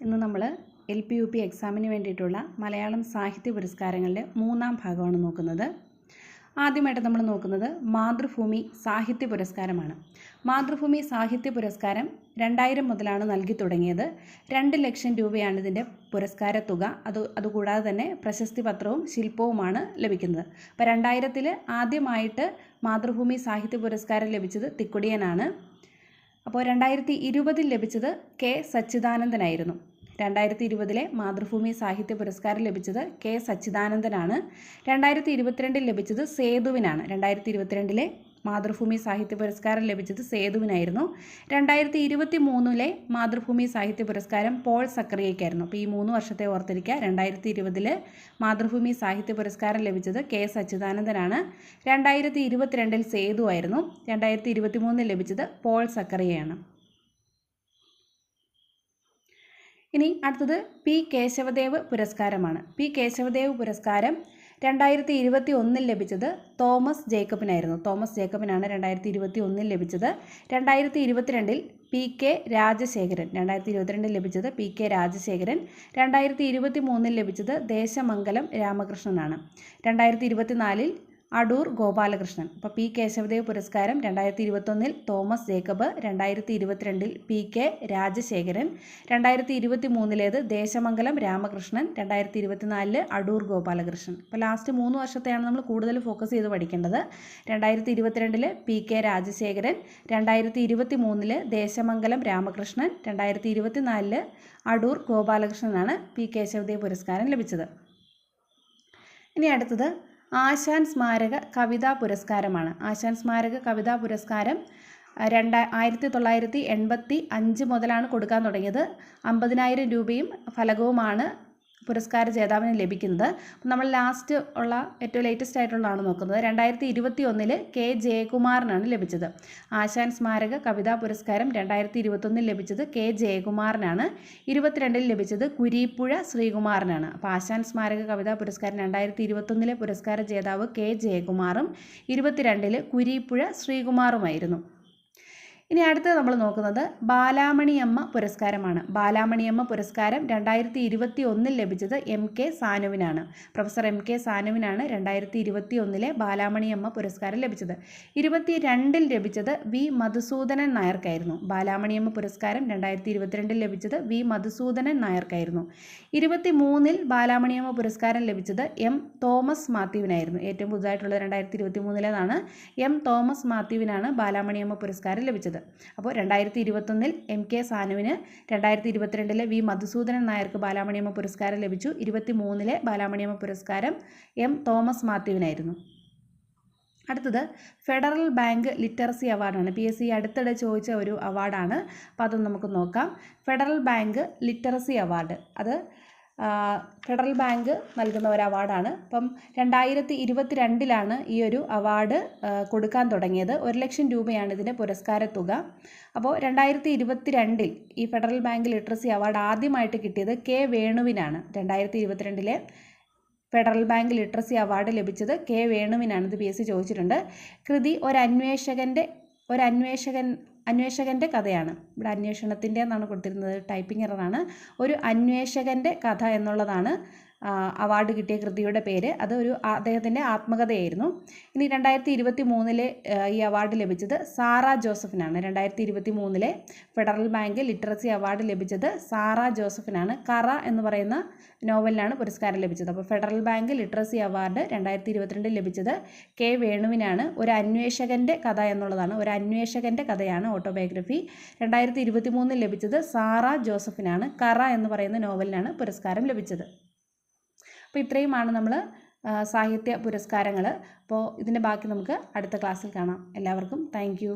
ഇന്ന് നമ്മൾ LP-UP എക്സാമിന് വേണ്ടിയിട്ടുള്ള മലയാളം സാഹിത്യ പുരസ്കാരങ്ങളുടെ മൂന്നാം ഭാഗമാണ് നോക്കുന്നത്. ആദ്യമായിട്ട് നമ്മൾ നോക്കുന്നത് മാതൃഭൂമി സാഹിത്യ പുരസ്കാരമാണ്. മാതൃഭൂമി സാഹിത്യ പുരസ്കാരം 2000 മുതലാണ് നൽകി തുടങ്ങിയത്. 2 ലക്ഷം രൂപയാണ് ഇതിൻ്റെ പുരസ്കാര തുക. അതുകൂടാതെ തന്നെ പ്രശസ്തി പത്രവും ശില്പവുമാണ് ലഭിക്കുന്നത്. അപ്പോൾ 2000-ൽ ആദ്യമായിട്ട് മാതൃഭൂമി സാഹിത്യ പുരസ്കാരം ലഭിച്ചത് തിക്കുടിയനാണ്. അപ്പോൾ 2020-ൽ ലഭിച്ചത് കെ സച്ചിദാനന്ദനായിരുന്നു. 2020-ലെ മാതൃഭൂമി സാഹിത്യ പുരസ്കാരം ലഭിച്ചത് കെ സച്ചിദാനന്ദനാണ്. 2022-ൽ ലഭിച്ചത് സേതുവിനാണ്. 2022-ലെ മാതൃഭൂമി സാഹിത്യ പുരസ്കാരം ലഭിച്ചത് സേതുവിനായിരുന്നു. 2023-ലെ മാതൃഭൂമി സാഹിത്യ പുരസ്കാരം പോൾ സക്കറിയയ്ക്കായിരുന്നു. അപ്പോൾ ഈ 3 വർഷത്തെ ഓർത്തിരിക്കുക. 2020-ൽ മാതൃഭൂമി സാഹിത്യ പുരസ്കാരം ലഭിച്ചത് കെ സച്ചിദാനന്ദനാണ്. 2022-ൽ സേതു ആയിരുന്നു. 2023-ൽ ലഭിച്ചത് പോൾ സക്കറിയയാണ്. ഇനി അടുത്തത് പി കേശവദേവ് പുരസ്കാരമാണ്. പി കേശവദേവ് പുരസ്കാരം 2021-ൽ ലഭിച്ചത് തോമസ് ജേക്കബിനായിരുന്നു. തോമസ് ജേക്കബിനാണ് 2021-ൽ ലഭിച്ചത്. 2022-ൽ പി കെ രാജശേഖരൻ. 2022-ൽ ലഭിച്ചത് പി കെ രാജശേഖരൻ. 2023-ൽ ലഭിച്ചത് ദേശമംഗലം രാമകൃഷ്ണനാണ്. 2024-ൽ അടൂർ ഗോപാലകൃഷ്ണൻ. അപ്പോൾ പി കേശവദേവ് പുരസ്കാരം 2021-ൽ തോമസ് ജേക്കബ്, 2022-ൽ പി കെ രാജശേഖരൻ, 2023-ലേത് ദേശമംഗലം രാമകൃഷ്ണൻ, 2024-ൽ അടൂർ ഗോപാലകൃഷ്ണൻ. അപ്പോൾ ലാസ്റ്റ് 3 വർഷത്തെയാണ് നമ്മൾ കൂടുതൽ ഫോക്കസ് ചെയ്ത് പഠിക്കേണ്ടത്. 2022-ൽ പി കെ രാജശേഖരൻ, 2023-ൽ ദേശമംഗലം രാമകൃഷ്ണൻ, 2024-ൽ അടൂർ ഗോപാലകൃഷ്ണനാണ് പി കേശവദേവ് പുരസ്കാരം ലഭിച്ചത്. ഇനി അടുത്തത് ആശാൻ സ്മാരക കവിതാ പുരസ്കാരമാണ്. ആശാൻ സ്മാരക കവിതാ പുരസ്കാരം 1985 മുതലാണ് കൊടുക്കാൻ തുടങ്ങിയത്. 50,000 രൂപയും ഫലകവുമാണ് പുരസ്കാര ജേതാവിന് ലഭിക്കുന്നത്. നമ്മൾ ലാസ്റ്റ് ഉള്ള ഏറ്റവും ലേറ്റസ്റ്റ് ആയിട്ടുള്ളതാണ് നോക്കുന്നത്. 2021-ൽ കെ ജയകുമാറിനാണ് ലഭിച്ചത്. ആശാൻ സ്മാരക കവിതാ പുരസ്കാരം 2021-ൽ ലഭിച്ചത് കെ ജയകുമാറിനാണ്. 2022-ൽ ലഭിച്ചത് കുരീപ്പുഴ ശ്രീകുമാറിനാണ്. അപ്പോൾ ആശാൻ സ്മാരക കവിതാ പുരസ്കാരം 2021-ലെ പുരസ്കാര ജേതാവ് കെ ജയകുമാറും 2022-ൽ കുരീപ്പുഴ ശ്രീകുമാറുമായിരുന്നു. ഇനി അടുത്തത് നമ്മൾ നോക്കുന്നത് ബാലാമണിയമ്മ പുരസ്കാരമാണ്. ബാലാമണിയമ്മ പുരസ്കാരം 2021-ൽ ലഭിച്ചത് MK സാനുവിനാണ്. പ്രൊഫസർ MK സാനുവിനാണ് 2021-ലെ ബാലാമണിയമ്മ പുരസ്കാരം ലഭിച്ചത്. 2022-ൽ ലഭിച്ചത് വി മധുസൂദനൻ നായർക്കായിരുന്നു. ബാലാമണിയമ്മ പുരസ്കാരം 2022-ൽ ലഭിച്ചത് വി മധുസൂദനൻ നായർക്കായിരുന്നു. 2023-ൽ ബാലാമണിയമ്മ പുരസ്കാരം ലഭിച്ചത് M തോമസ് മാത്യുവിനായിരുന്നു. ഏറ്റവും പുതുതായിട്ടുള്ള 2023-ലേതാണ്. M തോമസ് മാത്യുവിനാണ് ബാലാമണിയമ്മ പുരസ്കാരം ലഭിച്ചത്. അപ്പോൾ 2021-ൽ MK സാനുവിന്, 2022-ൽ വി മധുസൂദനൻ നായർക്ക് ബാലാമണിയമ്മ പുരസ്കാരം ലഭിച്ചു. 2023-ലെ ബാലാമണിയമ്മ പുരസ്കാരം M തോമസ് മാത്യുവിനായിരുന്നു. അടുത്തത് ഫെഡറൽ ബാങ്ക് ലിറ്ററസി അവാർഡാണ്. PSC അടുത്തിടെ ചോദിച്ച ഒരു അവാർഡാണ്. അപ്പോൾ അതൊന്ന് നമുക്ക് നോക്കാം. ഫെഡറൽ ബാങ്ക് ലിറ്ററസി അവാർഡ് അത് ഫെഡറൽ ബാങ്ക് നൽകുന്ന ഒരു അവാർഡാണ്. അപ്പം 2022-ലാണ് ഈ ഒരു അവാർഡ് കൊടുക്കാൻ തുടങ്ങിയത്. 1 ലക്ഷം രൂപയാണ് ഇതിൻ്റെ പുരസ്കാര തുക. അപ്പോൾ 2022-ൽ ഈ ഫെഡറൽ ബാങ്ക് ലിറ്ററസി അവാർഡ് ആദ്യമായിട്ട് കിട്ടിയത് കെ വേണുവിനാണ്. 2022-ലെ ഫെഡറൽ ബാങ്ക് ലിറ്ററസി അവാർഡ് ലഭിച്ചത് കെ വേണുവിനാണ്. ഇത് PSC ചോദിച്ചിട്ടുണ്ട്. കൃതി അന്വേഷകൻ്റെ കഥയാണ്. ഇവിടെ അന്വേഷണത്തിൻ്റെ എന്നാണ് കൊടുത്തിരുന്നത്, ടൈപ്പിംഗ് എററാണ്. ഒരു അന്വേഷകൻ്റെ കഥ എന്നുള്ളതാണ് അവാർഡ് കിട്ടിയ കൃതിയുടെ പേര്. അത് അദ്ദേഹത്തിൻ്റെ ആത്മകഥയായിരുന്നു. ഇനി 2023-ലെ ഈ അവാർഡ് ലഭിച്ചത് സാറ ജോസഫിനാണ്. 2023-ലെ ഫെഡറൽ ബാങ്ക് ലിറ്ററസി അവാർഡ് ലഭിച്ചത് സാറ ജോസഫിനാണ്. കറ എന്ന് പറയുന്ന നോവലിനാണ് പുരസ്കാരം ലഭിച്ചത്. അപ്പോൾ ഫെഡറൽ ബാങ്ക് ലിറ്ററസി അവാർഡ് 2022-ൽ ലഭിച്ചത് കെ വേണുവിനാണ്. ഒരു അന്വേഷകൻ്റെ കഥ എന്നുള്ളതാണ്. ഒരു അന്വേഷകൻ്റെ കഥയാണ്, ഓട്ടോബയോഗ്രഫി. 2023-ൽ ലഭിച്ചത് സാറ ജോസഫിനാണ്. കറ എന്ന് പറയുന്ന നോവലിനാണ് പുരസ്കാരം ലഭിച്ചത്. അപ്പോൾ ഇത്രയുമാണ് നമ്മൾ സാഹിത്യ പുരസ്കാരങ്ങൾ. അപ്പോൾ ഇതിൻ്റെ ബാക്കി നമുക്ക് അടുത്ത ക്ലാസ്സിൽ കാണാം. എല്ലാവർക്കും താങ്ക് യു.